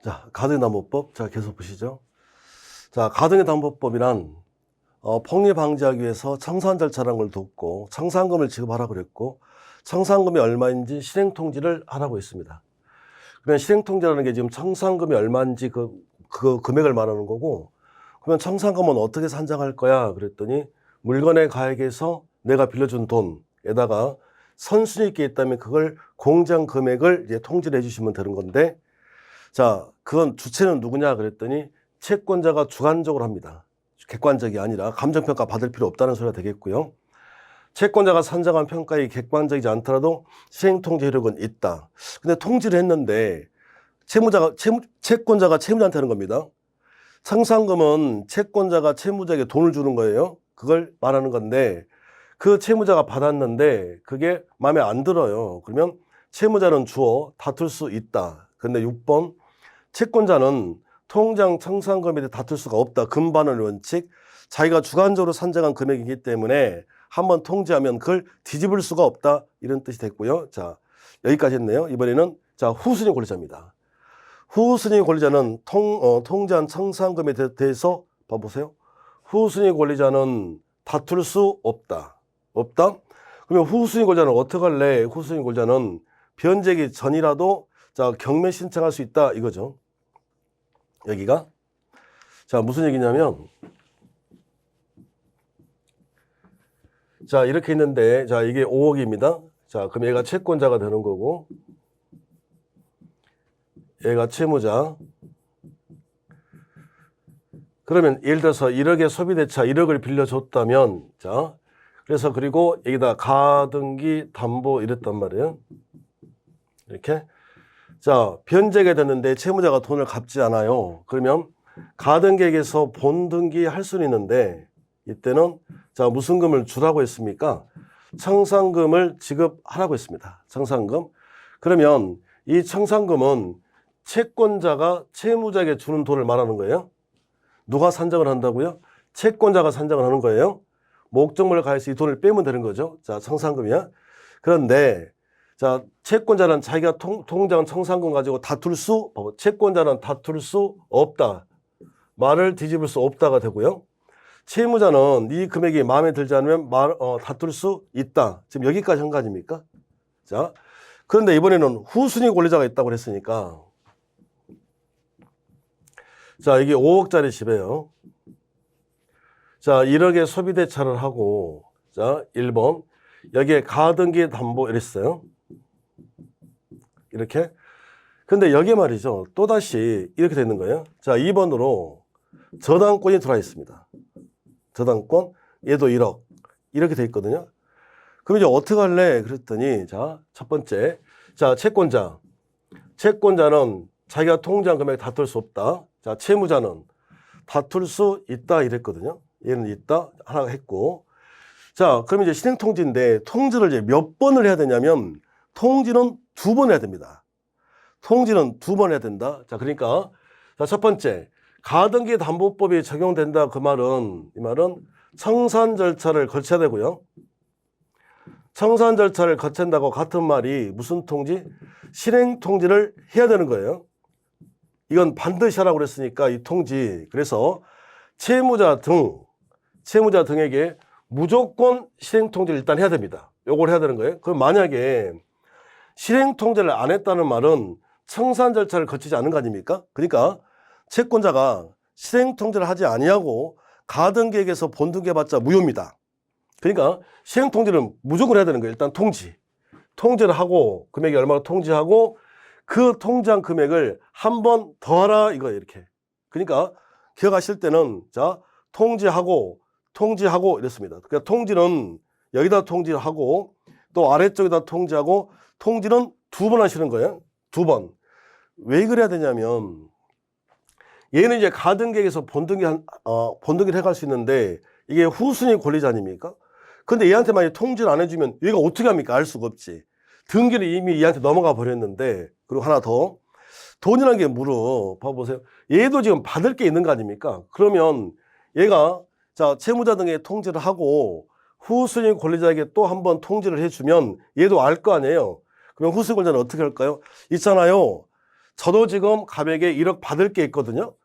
자, 가등담보법. 자, 계속 보시죠. 자, 가등담보법이란 폭리 방지하기 위해서 청산 절차라는 걸 뒀고 청산금을 지급하라고 그랬고 청산금이 얼마인지 실행 통지를 하라고 했습니다. 그러면 실행 통지라는 게 지금 청산금이 얼마인지 그 금액을 말하는 거고, 그러면 청산금은 어떻게 산정할 거야? 그랬더니 물건의 가액에서 내가 빌려준 돈에다가 선순위익이 있다면 그걸 공정 금액을 이제 통지를 해주시면 되는 건데, 자, 그건 주체는 누구냐? 그랬더니 채권자가 주관적으로 합니다. 객관적이 아니라 감정평가 받을 필요 없다는 소리가 되겠고요. 채권자가 산정한 평가이 객관적이지 않더라도 시행통지 효력은 있다. 근데 통지를 했는데 채권자가 채무자한테 하는 겁니다. 청산금은 채권자가 채무자에게 돈을 주는 거예요. 그걸 말하는 건데 그 채무자가 받았는데 그게 마음에 안 들어요. 그러면 채무자는 주어 다툴 수 있다. 근데 6번 채권자는 통장 청산금에 대해 다툴 수가 없다. 금반환 원칙. 자기가 주관적으로 산정한 금액이기 때문에 한번 통지하면 그걸 뒤집을 수가 없다. 이런 뜻이 됐고요. 자, 여기까지 했네요. 이번에는 자, 후순위 권리자입니다. 후순위 권리자는 통지한 청산금에 대해서 봐보세요. 후순위 권리자는 다툴 수 없다. 없다? 그러면 후순위 권리자는 어떻게 할래? 후순위 권리자는 변제기 전이라도 자, 경매 신청할 수 있다. 이거죠. 여기가. 자, 무슨 얘기냐면, 자, 이렇게 있는데, 자, 이게 5억입니다. 자, 그럼 얘가 채권자가 되는 거고, 얘가 채무자. 그러면 예를 들어서 1억의 소비대차 1억을 빌려줬다면, 자, 그래서 그리고 여기다 가등기 담보 이랬단 말이에요. 이렇게. 자, 변제가 됐는데 채무자가 돈을 갚지 않아요. 그러면 가등기에서 본등기 할 수는 있는데 이때는 자, 무슨 금을 주라고 했습니까? 청산금을 지급하라고 했습니다. 청산금. 그러면 이 청산금은 채권자가 채무자에게 주는 돈을 말하는 거예요. 누가 산정을 한다고요? 채권자가 산정을 하는 거예요. 목적물을 가해서 이 돈을 빼면 되는 거죠. 자, 청산금이야. 그런데 자, 채권자는 자기가 통장 청산금 가지고 채권자는 다툴 수 없다. 말을 뒤집을 수 없다가 되고요. 채무자는 이 금액이 마음에 들지 않으면 다툴 수 있다. 지금 여기까지 한 가지입니까? 자, 그런데 이번에는 후순위 권리자가 있다고 그랬으니까. 자, 이게 5억짜리 집이에요. 자, 1억의 소비대차를 하고, 자, 1번. 여기에 가등기 담보 이랬어요. 이렇게. 근데 여기에 말이죠. 또다시 이렇게 되는 거예요. 자, 2번으로 저당권이 들어와 있습니다. 저당권, 얘도 1억. 이렇게 돼 있거든요. 그럼 이제 어떻게 할래? 그랬더니, 자, 첫 번째. 자, 채권자. 채권자는 자기가 통장 금액 다툴 수 없다. 자, 채무자는 다툴 수 있다. 이랬거든요. 얘는 있다. 하나 했고. 자, 그럼 이제 실행통지인데, 통지를 이제 몇 번을 해야 되냐면, 통지는 2번 해야 됩니다. 통지는 2번 해야 된다. 자, 그러니까, 자, 첫 번째, 가등기 담보법이 적용된다. 이 말은 청산 절차를 거쳐야 되고요. 청산 절차를 거친다고 같은 말이 무슨 통지? 실행 통지를 해야 되는 거예요. 이건 반드시 하라고 그랬으니까 이 통지. 그래서 채무자 등에게 무조건 실행 통지를 일단 해야 됩니다. 요걸 해야 되는 거예요. 그럼 만약에 실행 통지를 안 했다는 말은 청산 절차를 거치지 않은 거 아닙니까? 그러니까 채권자가 실행 통지를 하지 아니하고 가등기에게서 본등기 해봤자 무효입니다. 그러니까 실행 통지는 무조건 해야 되는 거예요. 일단 통지를 하고 금액이 얼마나 통지하고 그 통지한 금액을 한 번 더 하라 이거예요. 이렇게. 그러니까 기억하실 때는 자, 통지하고 이랬습니다. 그러니까 통지는 여기다 통지하고 또 아래쪽에다 통지하고 통지는 2번 하시는 거예요. 2번. 왜 그래야 되냐면 얘는 이제 가등기에서 본등기를 해갈 수 있는데 이게 후순위 권리자 아닙니까? 근데 얘한테 만약 통지를 안 해주면 얘가 어떻게 합니까? 알 수가 없지. 등기를 이미 얘한테 넘어가 버렸는데, 그리고 하나 더. 돈이라는 게 봐보세요. 얘도 지금 받을 게 있는 거 아닙니까? 그러면 얘가 자, 채무자 등에 통지를 하고 후순위 권리자에게 또 한 번 통지를 해주면 얘도 알 거 아니에요. 그럼 후순위 권리자는 어떻게 할까요? 있잖아요. 저도 지금 감액에 1억 받을 게 있거든요.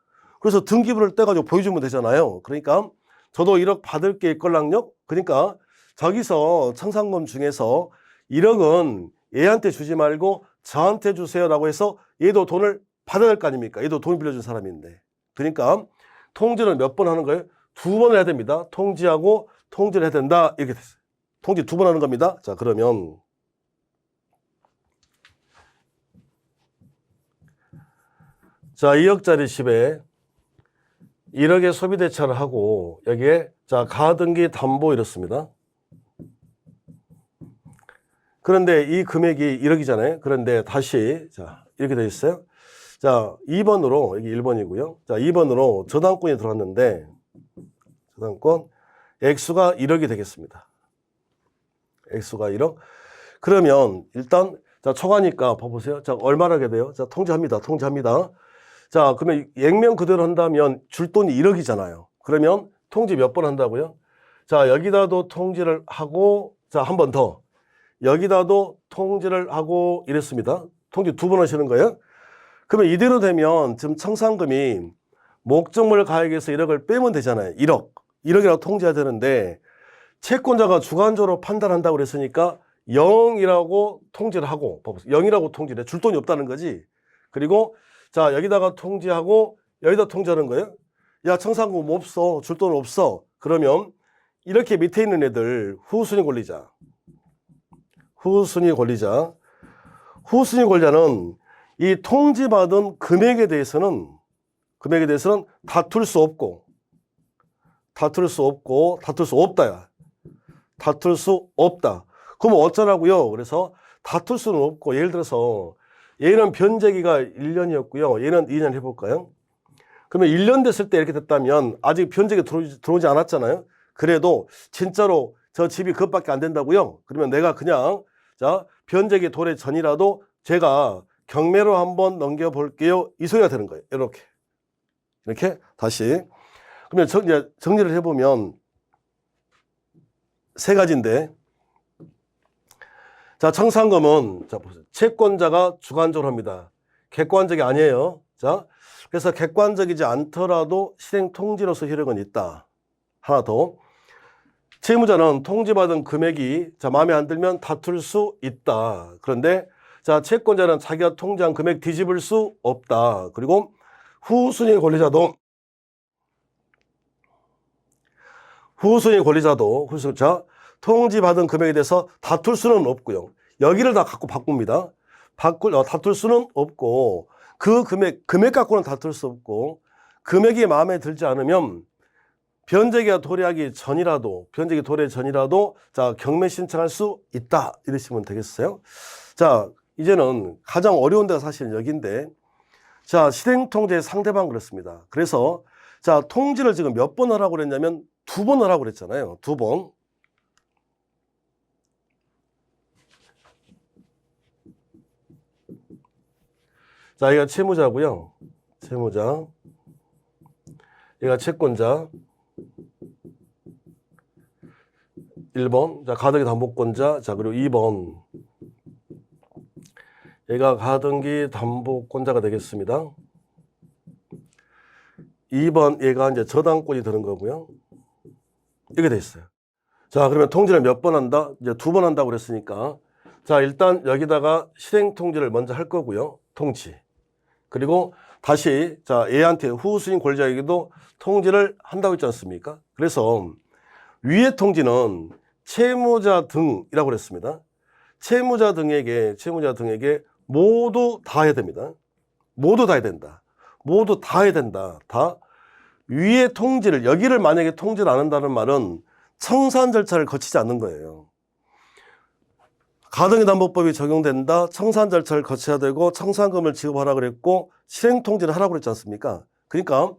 그래서 등기부를 떼가지고 보여주면 되잖아요. 그러니까 저도 1억 받을 게 있걸랑요. 그러니까 저기서 청산금 중에서 1억은 얘한테 주지 말고 저한테 주세요라고 해서 얘도 돈을 받아야 될 거 아닙니까? 얘도 돈 빌려준 사람인데. 그러니까 통지를 몇 번 하는 거예요? 2번 해야 됩니다. 통지하고 통지를 해야 된다. 이렇게 됐어요. 통지 2번 하는 겁니다. 자, 그러면 자, 2억짜리 집에 1억의 소비대차를 하고 여기에 자, 가등기 담보 이렇습니다. 그런데 이 금액이 1억이잖아요. 그런데 다시 자, 이렇게 되어 있어요. 자, 2번으로 여기 1번이고요. 자, 2번으로 저당권이 들어왔는데 저당권 액수가 1억이 되겠습니다. 액수가 1억. 그러면 일단 자, 초과니까 봐보세요. 자, 얼마나 하게 돼요? 자, 통지합니다. 통지합니다. 자, 그러면 액면 그대로 한다면 줄 돈이 1억이잖아요. 그러면 통지 몇 번 한다고요? 자, 여기다도 통지를 하고 자, 한 번 더. 여기다도 통지를 하고 이랬습니다. 통지 2번 하시는 거예요. 그러면 이대로 되면 지금 청산금이 목적물 가액에서 1억을 빼면 되잖아요. 1억. 1억이라고 통지해야 되는데 채권자가 주관적으로 판단한다고 그랬으니까 0이라고 통지를 하고 0이라고 통지를 해. 줄 돈이 없다는 거지. 그리고 자, 여기다가 통지하고 여기다 통지하는 거예요. 야, 청산금 없어. 줄 돈 없어. 그러면 이렇게 밑에 있는 애들 후순위 권리자. 후순위 권리자. 후순위 권리자는 이 통지받은 금액에 대해서는 다툴 수 없고 다툴 수 없다야. 다툴 수 없다. 그럼 어쩌라고요? 그래서 다툴 수는 없고 예를 들어서 얘는 변제기가 1년이었고요. 얘는 2년 해볼까요? 그러면 1년 됐을 때 이렇게 됐다면 아직 변제기 들어오지 않았잖아요. 그래도 진짜로 저 집이 그것밖에 안 된다고요? 그러면 내가 그냥 자, 변제기 도래 전이라도 제가 경매로 한번 넘겨볼게요. 이 소리가 되는 거예요. 이렇게 다시. 그러면 정리를 해보면 세 가지인데 자, 청산금은 자, 보세요. 채권자가 주관적으로 합니다. 객관적이 아니에요. 자, 그래서 객관적이지 않더라도 실행 통지로서 효력은 있다. 하나 더. 채무자는 통지받은 금액이 자, 마음에 안 들면 다툴 수 있다. 그런데 자, 채권자는 자기가 통지한 금액 뒤집을 수 없다. 그리고 후순위 권리자도 자, 통지받은 금액에 대해서 다툴 수는 없고요. 여기를 다 갖고 바꿉니다. 다툴 수는 없고 그 금액 갖고는 다툴 수 없고 금액이 마음에 들지 않으면 변제기가 도래하기 전이라도 자, 경매 신청할 수 있다. 이러시면 되겠어요. 자, 이제는 가장 어려운 데가 사실은 여기인데 자, 실행통지의 상대방 그렇습니다. 그래서 자, 통지를 지금 몇 번 하라고 그랬냐면 2번 하라고 그랬잖아요. 2번. 자, 얘가 채무자고요. 채무자. 얘가 채권자. 1번. 자, 가등기 담보권자. 자, 그리고 2번. 얘가 가등기 담보권자가 되겠습니다. 2번 얘가 이제 저당권이 되는 거고요. 이렇게 돼 있어요. 자, 그러면 통지를 몇 번 한다? 이제 2번 한다고 그랬으니까. 자, 일단 여기다가 실행 통지를 먼저 할 거고요. 통지. 그리고 다시 자, 얘한테 후순위 권리자에게도 통지를 한다고 했지 않습니까? 그래서 위의 통지는 채무자 등이라고 그랬습니다. 채무자 등에게 모두 다 해야 됩니다. 모두 다 해야 된다. 모두 다 해야 된다. 다. 위의 통지를, 여기를 만약에 통지를 안 한다는 말은 청산 절차를 거치지 않는 거예요. 가등기 담보법이 적용된다. 청산 절차를 거쳐야 되고 청산금을 지급하라 그랬고 실행 통지를 하라고 그랬지 않습니까? 그러니까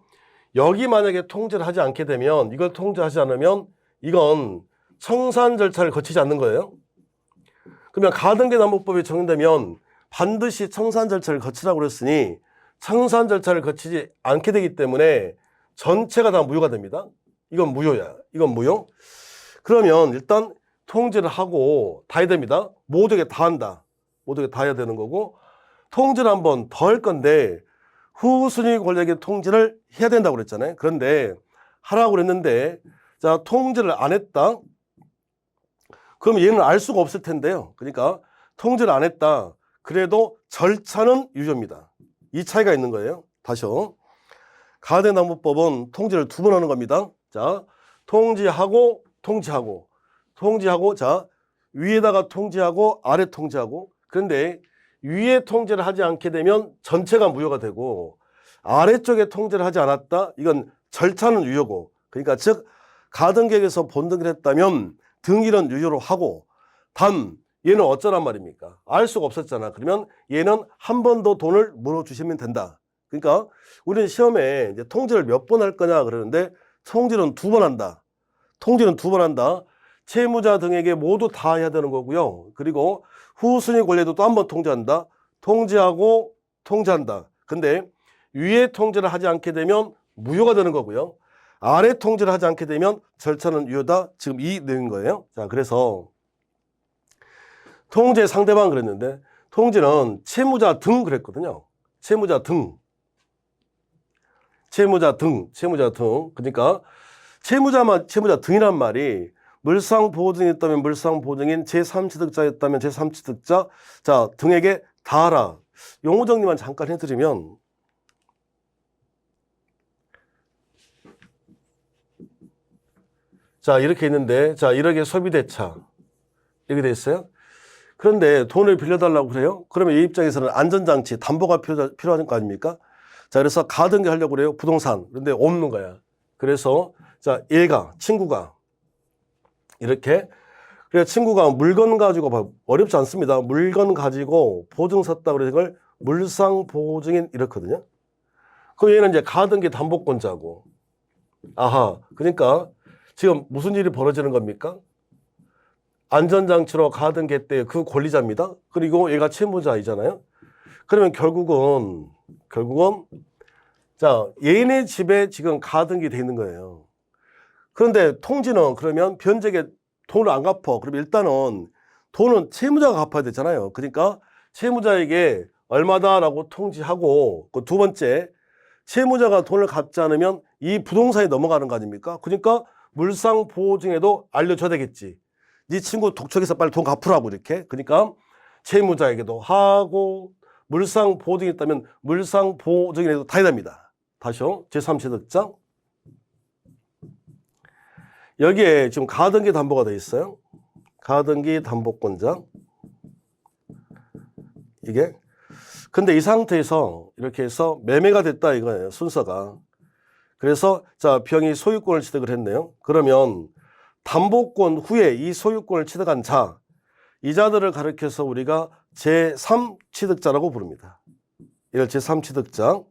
여기 만약에 통지를 하지 않게 되면 이걸 통지하지 않으면 이건 청산 절차를 거치지 않는 거예요. 그러면 가등기 담보법이 적용되면 반드시 청산 절차를 거치라고 그랬으니 청산 절차를 거치지 않게 되기 때문에 전체가 다 무효가 됩니다. 이건 무효야. 이건 무효. 그러면 일단 통지를 하고 다 해야 됩니다. 모두에게 다 한다. 모두에게 다 해야 되는 거고 통지를 한 번 더 할 건데 후순위 권리자에게 통지를 해야 된다고 그랬잖아요. 그런데 하라고 그랬는데 자, 통지를 안 했다. 그럼 얘는 알 수가 없을 텐데요. 그러니까 통지를 안 했다. 그래도 절차는 유효입니다. 이 차이가 있는 거예요. 다시요. 가등기담보법은 통지를 두 번 하는 겁니다. 자, 통지하고 통지하고 통지하고 자, 위에다가 통지하고 아래 통지하고. 그런데 위에 통지를 하지 않게 되면 전체가 무효가 되고 아래쪽에 통지를 하지 않았다. 이건 절차는 유효고. 그러니까 즉 가등기에서 본등기를 했다면 등기는 유효로 하고 단 얘는 어쩌란 말입니까? 알 수가 없었잖아. 그러면 얘는 한 번 더 돈을 물어주시면 된다. 그러니까 우리는 시험에 이제 통지를 몇 번 할 거냐 그러는데 통지는 두 번 한다. 통지는 두 번 한다. 채무자 등에게 모두 다 해야 되는 거고요. 그리고 후순위 권리도 또 한 번 통지한다. 통지하고 통지한다. 근데 위에 통지를 하지 않게 되면 무효가 되는 거고요. 아래 통지를 하지 않게 되면 절차는 유효다. 지금 이 내용인 거예요. 자, 그래서 통지의 상대방 그랬는데 통지는 채무자 등 그랬거든요. 채무자 등. 채무자 등. 그러니까 채무자 등이란 말이 물상보증이 있다면 물상보증인 제3취득자였다면 제3취득자 자 등에게 다 하라. 용어 정리만 잠깐 해드리면 자 이렇게 있는데 자 1억의 소비대차 이렇게 돼 있어요. 그런데 돈을 빌려달라고 그래요. 그러면 이 입장에서는 안전장치 담보가 필요한 거 아닙니까? 자 그래서 가등기 하려고 그래요. 부동산. 그런데 없는 거야. 그래서 자 얘가 친구가 이렇게 그래서 친구가 물건 가지고 어렵지 않습니다. 물건 가지고 보증 섰다 그래서 이걸 물상보증인 이렇거든요. 그럼 얘는 이제 가등기 담보권자고 아하 그러니까 지금 무슨 일이 벌어지는 겁니까? 안전장치로 가등기 했대 그 권리자입니다. 그리고 얘가 채무자이잖아요. 그러면 결국은 자 얘네 집에 지금 가등기 돼 있는 거예요. 그런데 통지는 그러면 변제에 돈을 안 갚아. 그럼 일단은 돈은 채무자가 갚아야 되잖아요. 그러니까 채무자에게 얼마다라고 통지하고 그 두 번째 채무자가 돈을 갚지 않으면 이 부동산이 넘어가는 거 아닙니까? 그러니까 물상보증에도 알려줘야 되겠지. 네 친구 독촉에서 빨리 돈 갚으라고 이렇게. 그러니까 채무자에게도 하고 물상보증이 있다면 물상보증에도 다 해야 됩니다. 다시요. 제3취득자. 여기에 지금 가등기 담보가 되어 있어요. 가등기 담보권자. 이게. 근데 이 상태에서 이렇게 해서 매매가 됐다 이거예요. 순서가. 그래서 자 병이 소유권을 취득을 했네요. 그러면 담보권 후에 이 소유권을 취득한 자, 이 자들을 가리켜서 우리가 제3취득자라고 부릅니다. 이걸 제3취득자.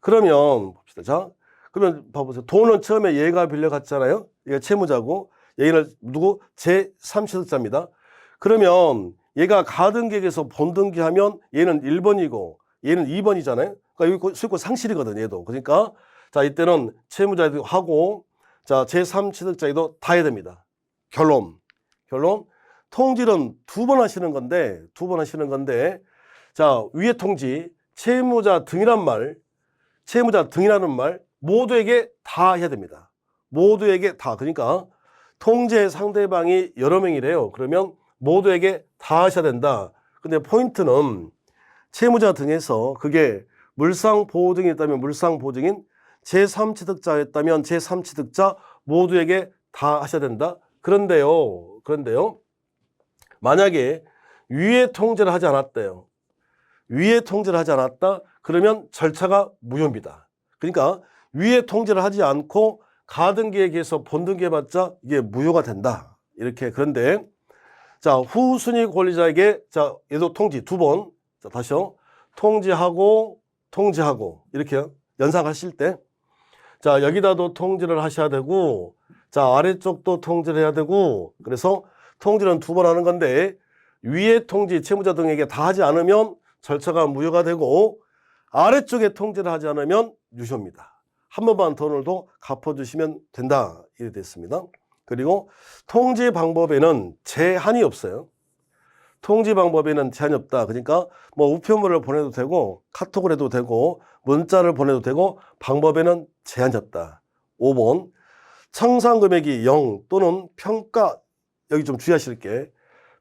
그러면 봅시다. 자, 그러면 봐보세요. 돈은 처음에 얘가 빌려갔잖아요. 얘가 채무자고 얘는 누구? 제3취득자입니다. 그러면 얘가 가등기에서 본등기하면 얘는 1번이고 얘는 2번이잖아요. 그러니까 여기 소유권 상실이거든 얘도. 그러니까 자 이때는 채무자도 하고 자 제3취득자에도 다 해야 됩니다. 결론 통지는 두 번 하시는 건데 자 위에 통지 채무자 등이란 말 채무자 등이라는 말 모두에게 다 해야 됩니다. 모두에게 다. 그러니까 통지의 상대방이 여러 명이래요. 그러면 모두에게 다 하셔야 된다. 근데 포인트는 채무자 등에서 그게 물상보증이 있다면 물상보증인 제3취득자였다면 제3취득자 모두에게 다 하셔야 된다. 그런데요. 만약에 위에 통지를 하지 않았대요. 위에 통지를 하지 않았다. 그러면 절차가 무효입니다. 그러니까 위에 통지를 하지 않고 가등기에 의해서 본등기 해봤자 이게 무효가 된다. 이렇게. 그런데 자 후순위 권리자에게 자 얘도 통지 두 번. 자 다시요. 통지하고 이렇게 연상하실 때 자 여기다도 통지를 하셔야 되고 자 아래쪽도 통지를 해야 되고 그래서 통지는 두 번 하는 건데 위에 통지 채무자 등에게 다 하지 않으면 절차가 무효가 되고 아래쪽에 통지를 하지 않으면 유효입니다. 한 번만 돈을 더 갚아주시면 된다. 이렇게 됐습니다. 그리고 통지 방법에는 제한이 없어요. 통지 방법에는 제한이 없다. 그러니까 뭐 우편물을 보내도 되고 카톡을 해도 되고 문자를 보내도 되고 방법에는 제한이 없다. 5번 청산 금액이 0 또는 평가, 여기 좀 주의하실게.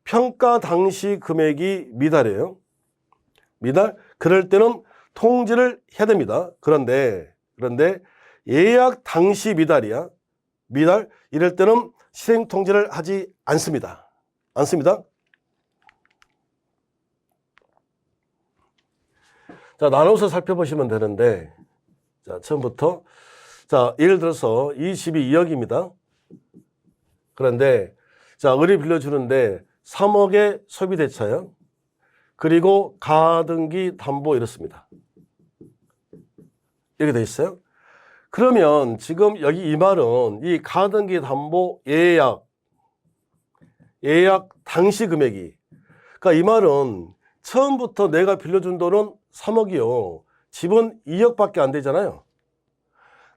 평가 당시 금액이 미달이에요. 미달? 그럴 때는 통지를 해야 됩니다. 그런데 예약 당시 미달이야. 미달? 이럴 때는 실행 통지를 하지 않습니다. 자, 나눠서 살펴보시면 되는데, 자, 처음부터. 자, 예를 들어서 이 집이 2억입니다. 그런데, 자, 을이 빌려주는데 3억의 소비대차요. 그리고 가등기 담보 이렇습니다. 이렇게 돼 있어요. 그러면 지금 여기 이 말은 이 가등기 담보 예약 당시 금액이, 그러니까 이 말은 처음부터 내가 빌려준 돈은 3억이요. 집은 2억밖에 안 되잖아요.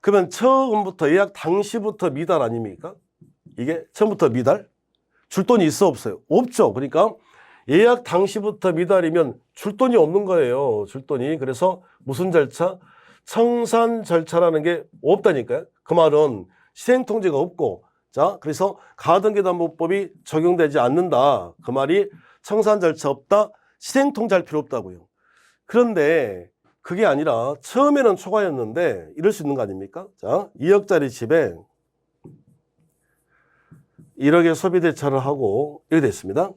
그러면 처음부터 예약 당시부터 미달 아닙니까? 이게 처음부터 미달? 줄 돈이 있어 없어요? 없죠. 그러니까 예약 당시부터 미달이면 줄 돈이 없는 거예요. 줄 돈이. 그래서 무슨 절차? 청산 절차라는 게 없다니까요. 그 말은 시행통지가 없고, 자, 그래서 가등기담보법이 적용되지 않는다. 그 말이 청산 절차 없다, 시행통지 할 필요 없다고요. 그런데 그게 아니라 처음에는 초과였는데 이럴 수 있는 거 아닙니까? 자, 2억짜리 집에 1억의 소비대차를 하고 이렇게 됐습니다.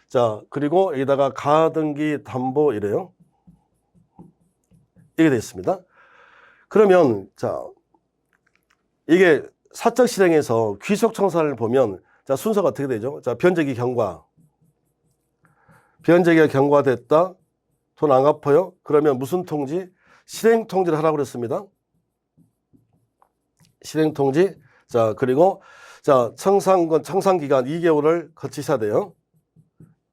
자, 그리고 여기다가 가등기 담보 이래요. 이렇게 됐습니다. 그러면 자, 이게 사적 실행에서 귀속 청산을 보면 자, 순서가 어떻게 되죠? 자, 변제기 경과. 변제기가 경과됐다. 돈 안 갚아요? 그러면 무슨 통지? 실행 통지를 하라고 그랬습니다. 실행 통지. 자, 그리고 자, 청산 기간 2개월을 거치셔야 돼요.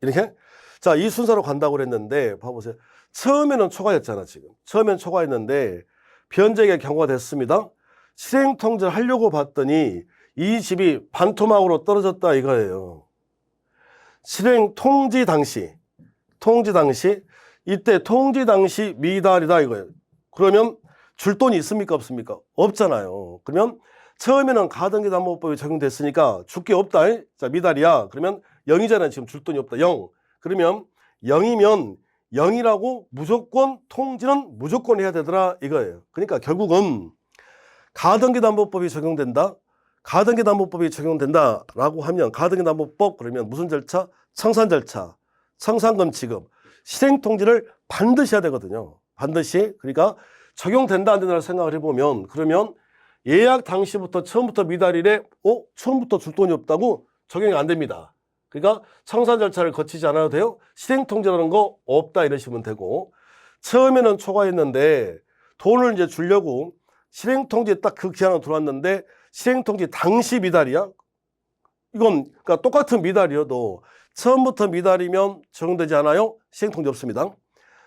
이렇게. 자, 이 순서로 간다고 그랬는데 봐보세요. 처음에는 초과였잖아, 지금. 처음엔 초과했는데 변제기가 경과됐습니다. 실행 통지를 하려고 봤더니 이 집이 반토막으로 떨어졌다 이거예요. 실행 통지 당시 이때 통지 당시 미달이다 이거예요. 그러면 줄 돈이 있습니까 없습니까? 없잖아요. 그러면 처음에는 가등기담보법이 적용됐으니까 줄 게 없다. 자, 미달이야. 그러면 0이잖아요. 지금 줄 돈이 없다. 0. 그러면 0이면 0이라고 무조건 통지는 무조건 해야 되더라 이거예요. 그러니까 결국은 가등기담보법이 적용된다. 가등기담보법이 적용된다라고 하면 가등기담보법 그러면 무슨 절차? 청산 절차, 청산금 지급, 실행통지를 반드시 해야 되거든요. 반드시. 그러니까 적용된다 안 된다를 생각을 해보면 그러면 예약 당시부터 처음부터 미달이래. 처음부터 줄 돈이 없다고 적용이 안 됩니다. 그러니까 청산 절차를 거치지 않아도 돼요. 실행통지라는 거 없다 이러시면 되고, 처음에는 초과했는데 돈을 이제 주려고 실행통지에 딱 그 기한으로 들어왔는데 실행통지 당시 미달이야. 이건 그러니까 똑같은 미달이어도 처음부터 미달이면 적용되지 않아요. 실행통지 없습니다.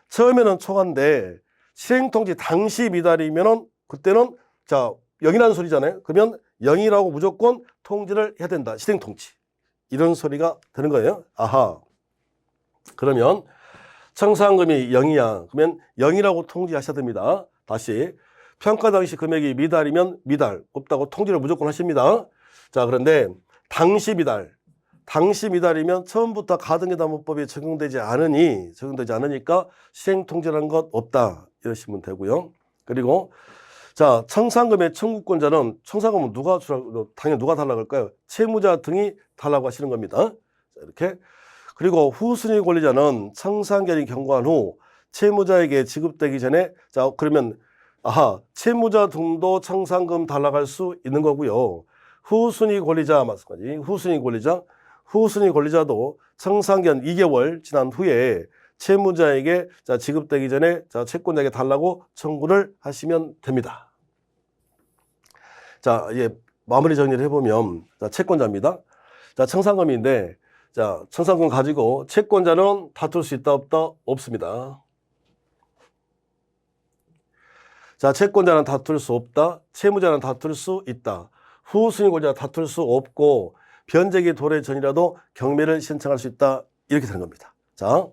처음에는 초과인데 실행통지 당시 미달이면은 그때는 자 0이라는 소리잖아요. 그러면 0이라고 무조건 통지를 해야 된다. 실행통지. 이런 소리가 되는 거예요. 아하. 그러면 청산금이 0이야. 그러면 0이라고 통지하셔야 됩니다. 다시. 평가 당시 금액이 미달이면 미달. 없다고 통지를 무조건 하십니다. 자, 그런데 당시 미달이면 처음부터 가등기담보법이 적용되지 않으니까 실행통지라는 것 없다. 이러시면 되고요. 그리고 자, 청산금의 청구권자는 청산금은 당연히 누가 달라고 할까요? 채무자 등이 달라고 하시는 겁니다. 자, 이렇게. 그리고 후순위 권리자는 청산기한이 경과한 후 채무자에게 지급되기 전에 자, 그러면 채무자 등도 청산금 달라고 할 수 있는 거고요. 후순위 권리자 마찬가지. 후순위 권리자도 청산기한 2개월 지난 후에 채무자에게 자, 지급되기 전에 자, 채권자에게 달라고 청구를 하시면 됩니다. 자, 마무리 정리를 해보면 자, 채권자입니다. 자, 청산금인데 자, 청산금 가지고 채권자는 다툴 수 있다 없다? 없습니다. 자, 채권자는 다툴 수 없다. 채무자는 다툴 수 있다. 후순위 권리자 다툴 수 없고 변제기 도래 전이라도 경매를 신청할 수 있다. 이렇게 되는 겁니다. 자,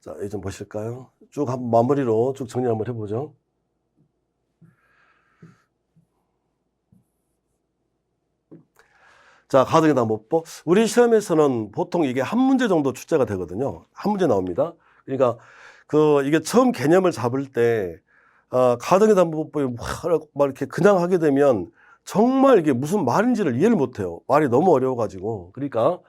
여기 좀 보실까요? 쭉 한번 마무리로 쭉 정리 한번 해보죠. 자, 가등기담보법. 우리 시험에서는 보통 이게 한 문제 정도 출제가 되거든요. 한 문제 나옵니다. 그러니까 이게 처음 개념을 잡을 때 가등기담보법이 막 이렇게 그냥 하게 되면 정말 이게 무슨 말인지를 이해를 못 해요. 말이 너무 어려워가지고. 그러니까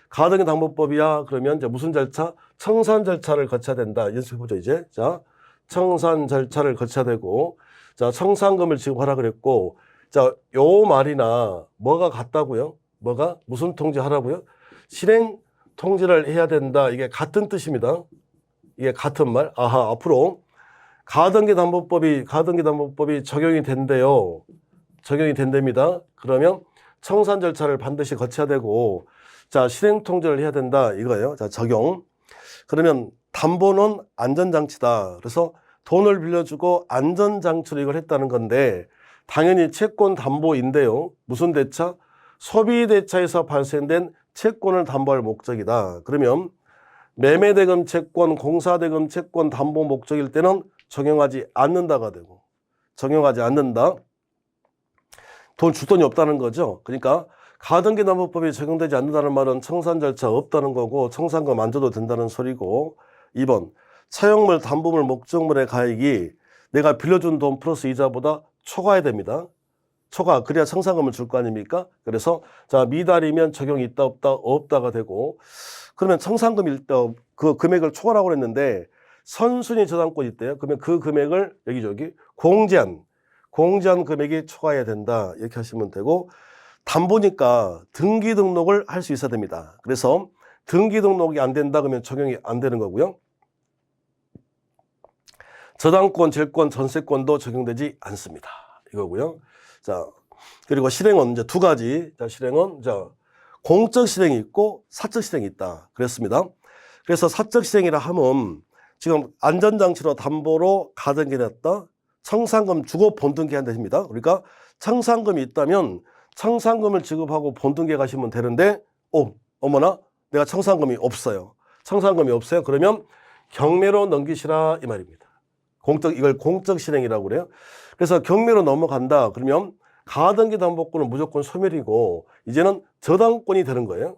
가등기담보법이야 그러면 이제 무슨 절차? 청산 절차를 거쳐야 된다. 연습해보죠, 이제. 자, 청산 절차를 거쳐야 되고, 자, 청산금을 지급하라 그랬고, 자, 요 말이나 뭐가 같다고요? 뭐가? 무슨 통지하라고요? 실행 통지를 해야 된다. 이게 같은 뜻입니다. 이게 같은 말. 아하, 앞으로 가등기담보법이 적용이 된대요. 적용이 된답니다. 그러면 청산 절차를 반드시 거쳐야 되고, 자, 실행 통지를 해야 된다. 이거예요. 자, 적용. 그러면 담보는 안전장치다. 그래서 돈을 빌려주고 안전장치로 이걸 했다는 건데, 당연히 채권 담보인데요. 무슨 대차? 소비대차에서 발생된 채권을 담보할 목적이다. 그러면 매매대금 채권, 공사대금 채권 담보 목적일 때는 적용하지 않는다가 되고, 적용하지 않는다. 돈 줄 돈이 없다는 거죠. 그러니까 가등기담보법이 적용되지 않는다는 말은 청산 절차 없다는 거고 청산금 안 줘도 된다는 소리고, 2번 차용물 담보물 목적물의 가액이 내가 빌려준 돈 플러스 이자보다 초과해야 됩니다. 초과, 그래야 청산금을 줄 거 아닙니까? 그래서 자, 미달이면 적용이 있다 없다 없다가 되고, 그러면 청산금일 때 그 금액을 초과라고 그랬는데 선순위 저당권이 있대요. 그러면 그 금액을 여기저기 공제한 금액이 초과해야 된다. 이렇게 하시면 되고, 담보니까 등기 등록을 할 수 있어야 됩니다. 그래서 등기 등록이 안 된다 그러면 적용이 안 되는 거고요. 저당권, 질권, 전세권도 적용되지 않습니다. 이거고요. 자, 그리고 실행은 이제 두 가지. 자, 실행은 공적 실행이 있고 사적 실행이 있다. 그랬습니다. 그래서 사적 실행이라 하면 지금 안전장치로 담보로 가등기 냈다. 청산금 주고 본등기 한다 됩니다. 그러니까 청산금이 있다면 청산금을 지급하고 본등기에 가시면 되는데, 어머나, 내가 청산금이 없어요. 청산금이 없어요. 그러면 경매로 넘기시라 이 말입니다. 이걸 공적 실행이라고 그래요. 그래서 경매로 넘어간다. 그러면 가등기담보권은 무조건 소멸이고 이제는 저당권이 되는 거예요.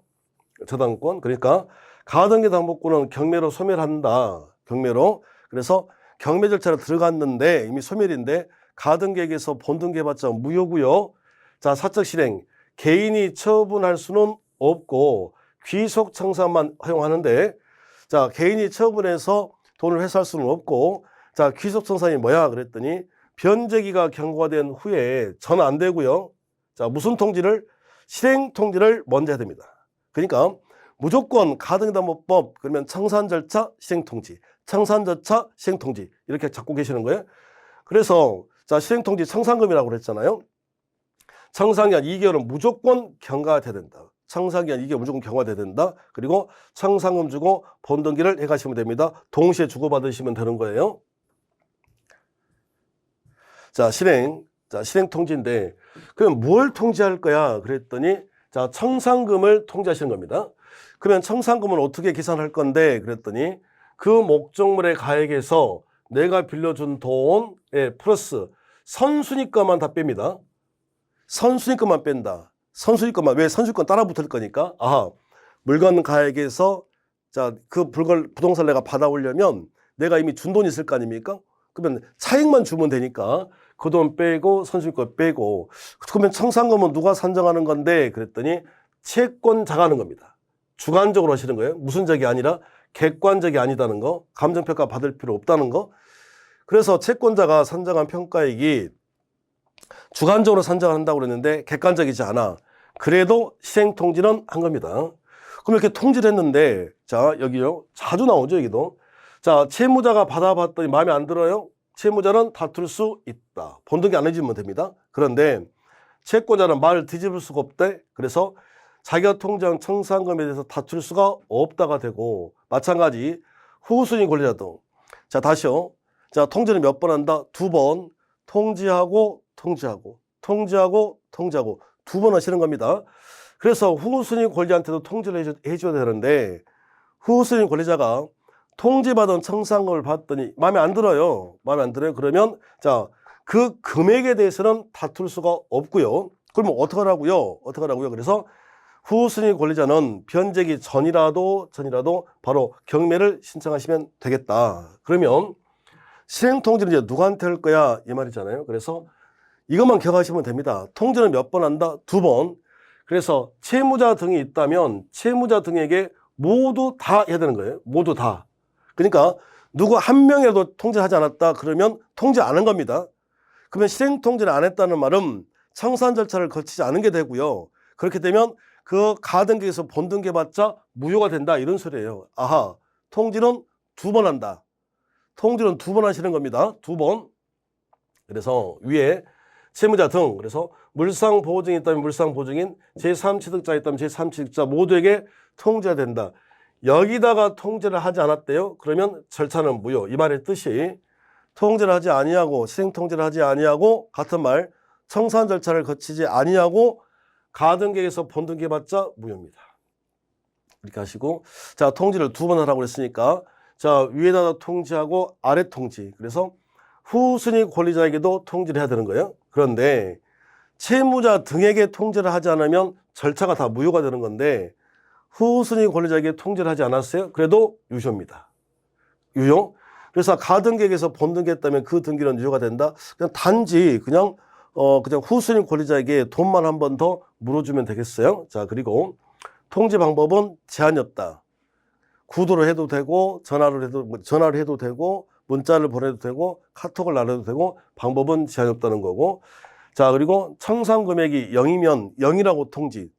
저당권. 그러니까 가등기담보권은 경매로 소멸한다. 경매로. 그래서 경매 절차로 들어갔는데 이미 소멸인데 가등기에게서 본등기 해봤자 무효고요. 자, 사적 실행. 개인이 처분할 수는 없고 귀속 청산만 허용하는데, 자, 개인이 처분해서 돈을 회수할 수는 없고, 자, 귀속 청산이 뭐야? 그랬더니 변제기가 경과된 후에 전 안 되고요. 자, 무슨 통지를? 실행 통지를 먼저 해야 됩니다. 그러니까 무조건 가등기담보법 그러면 청산 절차 실행 통지, 청산 절차 실행 통지 이렇게 잡고 계시는 거예요. 그래서 자, 실행 통지 청산금이라고 그랬잖아요. 청산기한 2개월은 무조건 경과돼야 된다. 청산기한 2개월 무조건 경과돼야 된다. 그리고 청산금 주고 본등기를 해가시면 됩니다. 동시에 주고받으시면 되는 거예요. 자, 실행 통지인데, 그럼 뭘 통지할 거야? 그랬더니, 자, 청산금을 통지하시는 겁니다. 그러면 청산금은 어떻게 계산할 건데? 그랬더니, 그 목적물의 가액에서 내가 빌려준 돈에 플러스 선순위가만 다 뺍니다. 선순위가만 뺀다. 선순위가만, 왜 선순위가 따라 붙을 거니까? 아하, 물건 가액에서, 자, 그 부동산 내가 받아오려면 내가 이미 준 돈이 있을 거 아닙니까? 그러면 차익만 주면 되니까 그 돈 빼고 선순위가 빼고, 그러면 청산금은 누가 산정하는 건데? 그랬더니 채권자가 하는 겁니다. 주관적으로 하시는 거예요. 무슨 적이 아니라 객관적이 아니다는 거, 감정평가 받을 필요 없다는 거. 그래서 채권자가 산정한 평가액이 주관적으로 산정한다고 그랬는데 객관적이지 않아. 그래도 실행통지는 한 겁니다. 그럼 이렇게 통지를 했는데, 자, 여기요. 자주 나오죠, 여기도. 자, 채무자가 받아봤더니 마음에 안 들어요? 채무자는 다툴 수 있다. 본등기 안 해주면 됩니다. 그런데 채권자는 말을 뒤집을 수가 없대. 그래서 자기가 통지한 청산금에 대해서 다툴 수가 없다가 되고, 마찬가지 후순위 권리자도. 자, 다시요. 자, 통지는 몇 번 한다? 2번. 통지하고 통지하고, 통지하고, 통지하고 두 번 하시는 겁니다. 그래서 후순위 권리자한테도 통지를 해줘야 되는데 후순위 권리자가 통지받은 청산금을 받더니 마음에 안 들어요. 마음에 안 들어요. 그러면 자, 그 금액에 대해서는 다툴 수가 없고요. 그러면 어떡하라고요? 어떡하라고요? 그래서 후순위 권리자는 변제기 전이라도 바로 경매를 신청하시면 되겠다. 그러면 실행통지는 이제 누구한테 할 거야? 이 말이잖아요. 그래서 이것만 기억하시면 됩니다. 통지는 몇 번 한다? 2번. 그래서 채무자 등이 있다면 채무자 등에게 모두 다 해야 되는 거예요. 모두 다. 그러니까 누구 한 명이라도 통지하지 않았다 그러면 통지 안 한 겁니다. 그러면 실행통지를 안 했다는 말은 청산 절차를 거치지 않은 게 되고요. 그렇게 되면 그 가등기에서 본등기해봤자 무효가 된다 이런 소리예요. 아하, 통지는 2번 한다. 통지는 2번 하시는 겁니다. 2번. 그래서 위에 채무자 등, 그래서 물상보증이 있다면 물상보증인, 제3취득자 있다면 제3취득자 모두에게 통지가 된다. 여기다가 통지를 하지 않았대요. 그러면 절차는 무효. 이 말의 뜻이 통지를 하지 아니하고 실행통지를 하지 아니하고 같은 말 청산 절차를 거치지 아니하고 가등기에서 본등기해봤자 무효입니다. 이렇게 하시고, 자, 통지를 2번 하라고 그랬으니까 자, 위에다가 통지하고 아래 통지. 그래서 후순위 권리자에게도 통지를 해야 되는 거예요. 그런데 채무자 등에게 통지를 하지 않으면 절차가 다 무효가 되는 건데 후순위 권리자에게 통지를 하지 않았어요. 그래도 유효입니다. 유효. 그래서 가등기에서 본등기했다면 그 등기는 유효가 된다. 그냥 단지 그냥 후순위 권리자에게 돈만 한 번 더 물어주면 되겠어요. 자, 그리고 통지 방법은 제한이 없다. 구도로 해도 되고 전화를 해도 되고 문자를 보내도 되고 카톡을 날려도 되고 방법은 제한이 없다는 거고. 자, 그리고 청산 금액이 0이면 0이라고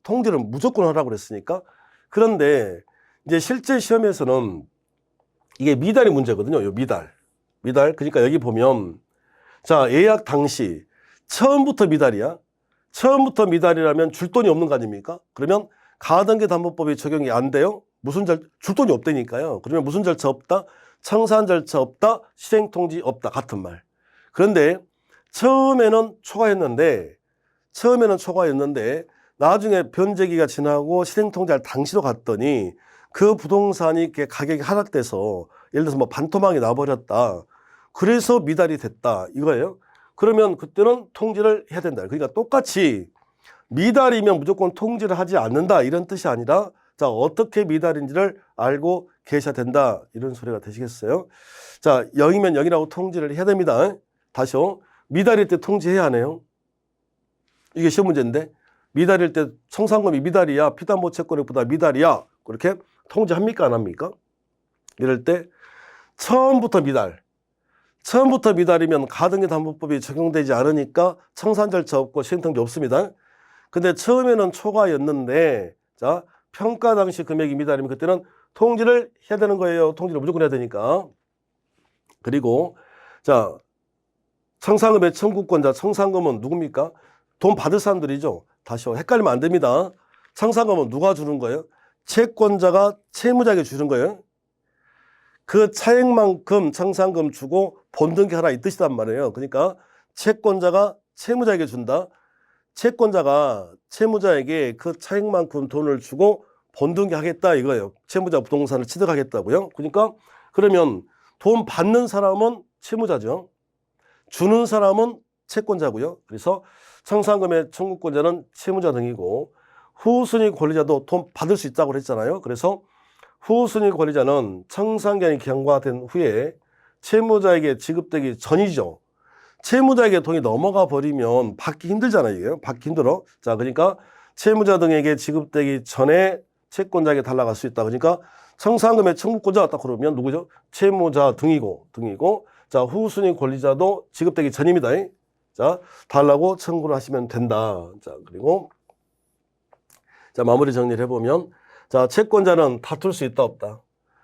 통지는 무조건 하라고 그랬으니까. 그런데 이제 실제 시험에서는 이게 미달이 문제거든요. 요 미달. 그러니까 여기 보면 자, 예약 당시 처음부터 미달이야. 처음부터 미달이라면 줄 돈이 없는 거 아닙니까? 그러면 가등기 담보법이 적용이 안 돼요. 줄 돈이 없다니까요. 그러면 무슨 절차 없다? 청산 절차 없다. 실행통지 없다. 같은 말. 그런데 처음에는 초과했는데 나중에 변제기가 지나고 실행통지할 당시로 갔더니 그 부동산이 가격이 하락돼서 예를 들어서 뭐 반토막이 나버렸다. 그래서 미달이 됐다. 이거예요. 그러면 그때는 통지를 해야 된다. 그러니까 똑같이 미달이면 무조건 통지를 하지 않는다. 이런 뜻이 아니라 자, 어떻게 미달인지를 알고 계셔야 된다. 이런 소리가 되시겠어요? 자, 0이면 0이라고 통지를 해야 됩니다. 다시요. 미달일 때 통지해야 하네요. 이게 시험 문제인데 미달일 때 청산금이 미달이야. 피담보 채권액보다 미달이야. 그렇게 통지합니까? 안 합니까? 이럴 때 처음부터 미달이면 가등기 담보법이 적용되지 않으니까 청산 절차 없고 실행통지 없습니다. 근데 처음에는 초과였는데 자, 평가 당시 금액이 미달이면 그때는 통지를 해야 되는 거예요. 통지를 무조건 해야 되니까. 그리고 자, 청산금의 청구권자, 청산금은 누굽니까? 돈 받을 사람들이죠. 다시요. 헷갈리면 안 됩니다. 청산금은 누가 주는 거예요? 채권자가 채무자에게 주는 거예요. 그 차액만큼 청산금 주고 본등기하라 이 뜻이란 말이에요. 그러니까 채권자가 채무자에게 준다. 채권자가 채무자에게 그 차액만큼 돈을 주고 본등기하겠다 이거예요. 채무자 부동산을 취득하겠다고요. 그러니까 그러면 돈 받는 사람은 채무자죠. 주는 사람은 채권자고요. 그래서 청산금의 청구권자는 채무자 등이고 후순위 권리자도 돈 받을 수 있다고 그랬잖아요. 그래서 후순위 권리자는 청산기한이 경과된 후에 채무자에게 지급되기 전이죠. 채무자에게 돈이 넘어가 버리면 받기 힘들잖아요. 이게 받기 힘들어. 자, 그러니까 채무자 등에게 지급되기 전에 채권자에게 달라갈 수 있다. 그러니까 청산금의 청구권자가 딱 그러면 누구죠? 채무자 등이고 자, 후순위 권리자도 지급되기 전입니다. 자, 달라고 청구를 하시면 된다. 자, 그리고 자, 마무리 정리를 해보면 자, 채권자는 다툴 수 있다 없다.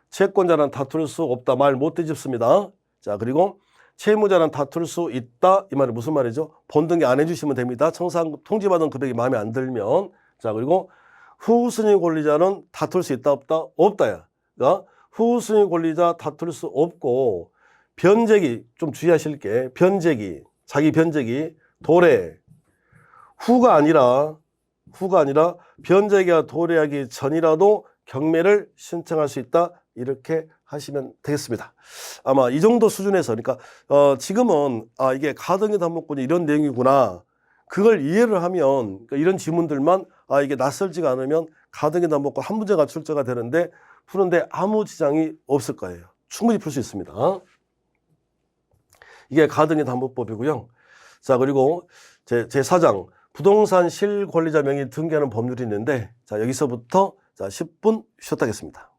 채권자는 다툴 수 없다. 말 못 뒤집습니다. 자, 그리고 채무자는 다툴 수 있다. 이 말은 무슨 말이죠? 본등기 안 해주시면 됩니다. 통지받은 금액이 마음에 안 들면. 자, 그리고 후순위 권리자는 다툴 수 있다 없다? 없다야. 그러니까 후순위 권리자 다툴 수 없고 변제기 좀 주의하실 게 변제기, 자기 변제기 도래. 후가 아니라 변제기가 도래하기 전이라도 경매를 신청할 수 있다. 이렇게 하시면 되겠습니다. 아마 이 정도 수준에서, 그러니까 지금은 이게 가등기 담보권이 이런 내용이구나. 그걸 이해를 하면, 그러니까 이런 지문들만 이게 낯설지가 않으면 가등기 담보권 한 문제가 출제가 되는데 푸는데 아무 지장이 없을 거예요. 충분히 풀 수 있습니다. 이게 가등기 담보법이고요. 자, 그리고 제4장 부동산 실권리자 명의 등기하는 법률이 있는데, 자, 여기서부터 10분 쉬었다 하겠습니다.